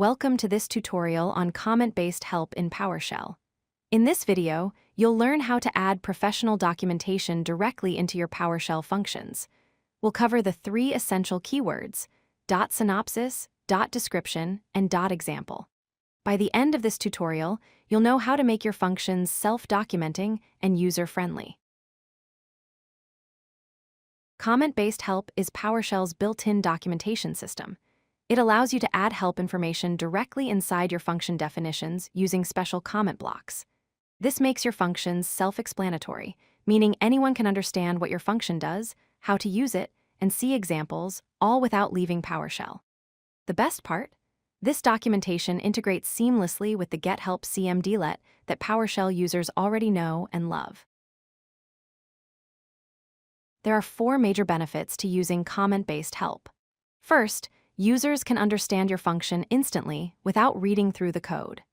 Welcome to this tutorial on comment-based help in PowerShell. In this video, you'll learn how to add professional documentation directly into your PowerShell functions. We'll cover the 3 essential keywords: .synopsis, .description, and .example. By the end of this tutorial, you'll know how to make your functions self-documenting and user-friendly. Comment-based help is PowerShell's built-in documentation system. It allows you to add help information directly inside your function definitions using special comment blocks. This makes your functions self-explanatory, meaning anyone can understand what your function does, how to use it, and see examples, all without leaving PowerShell. The best part? This documentation integrates seamlessly with the GetHelp cmdlet that PowerShell users already know and love. There are 4 major benefits to using comment-based help. First, users can understand your function instantly without reading through the code.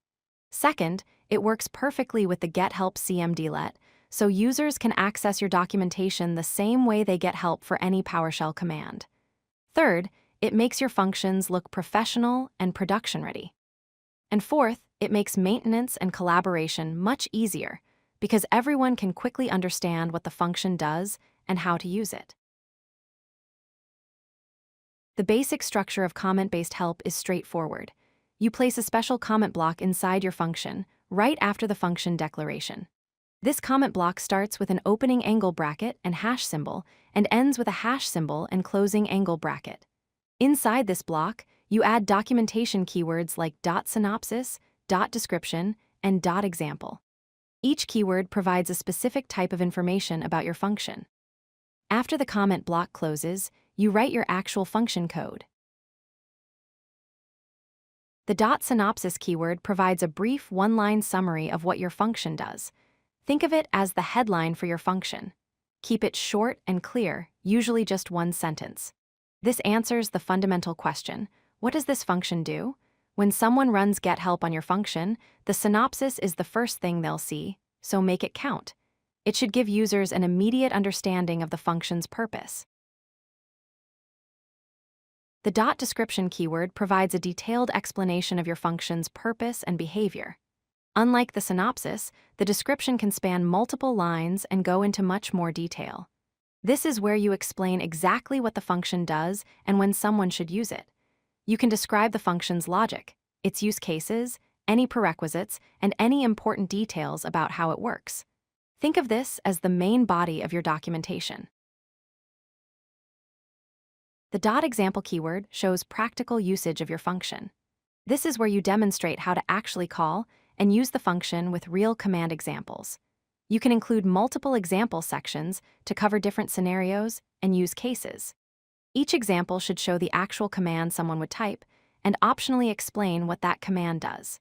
Second, it works perfectly with the GetHelp cmdlet, so users can access your documentation the same way they get help for any PowerShell command. Third, it makes your functions look professional and production-ready. And fourth, it makes maintenance and collaboration much easier because everyone can quickly understand what the function does and how to use it. The basic structure of comment-based help is straightforward. You place a special comment block inside your function, right after the function declaration. This comment block starts with an opening angle bracket and hash symbol and ends with a hash symbol and closing angle bracket. Inside this block, you add documentation keywords like .synopsis, .description, and .example. Each keyword provides a specific type of information about your function. After the comment block closes, you write your actual function code. The .synopsis keyword provides a brief one-line summary of what your function does. Think of it as the headline for your function. Keep it short and clear, usually just one sentence. This answers the fundamental question: what does this function do? When someone runs GetHelp on your function, the synopsis is the first thing they'll see, so make it count. It should give users an immediate understanding of the function's purpose. The .description keyword provides a detailed explanation of your function's purpose and behavior. Unlike the synopsis, the description can span multiple lines and go into much more detail. This is where you explain exactly what the function does and when someone should use it. You can describe the function's logic, its use cases, any prerequisites, and any important details about how it works. Think of this as the main body of your documentation. The .example keyword shows practical usage of your function. This is where you demonstrate how to actually call and use the function with real command examples. You can include multiple example sections to cover different scenarios and use cases. Each example should show the actual command someone would type and optionally explain what that command does.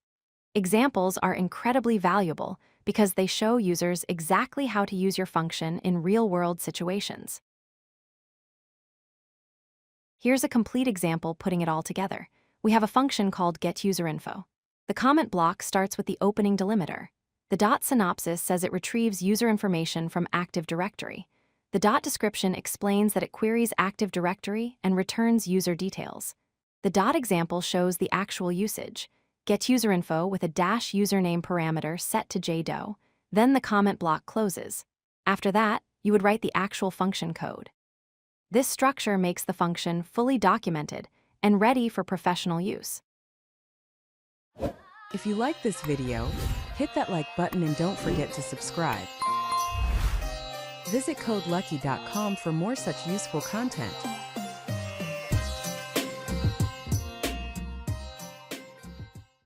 Examples are incredibly valuable because they show users exactly how to use your function in real-world situations. Here's a complete example putting it all together. We have a function called getUserInfo. The comment block starts with the opening delimiter. The .synopsis says it retrieves user information from Active Directory. The .description explains that it queries Active Directory and returns user details. The .example shows the actual usage. getUserInfo with a -username parameter set to JDO. Then the comment block closes. After that, you would write the actual function code. This structure makes the function fully documented and ready for professional use. If you like this video, hit that like button and don't forget to subscribe. Visit codelucky.com for more such useful content.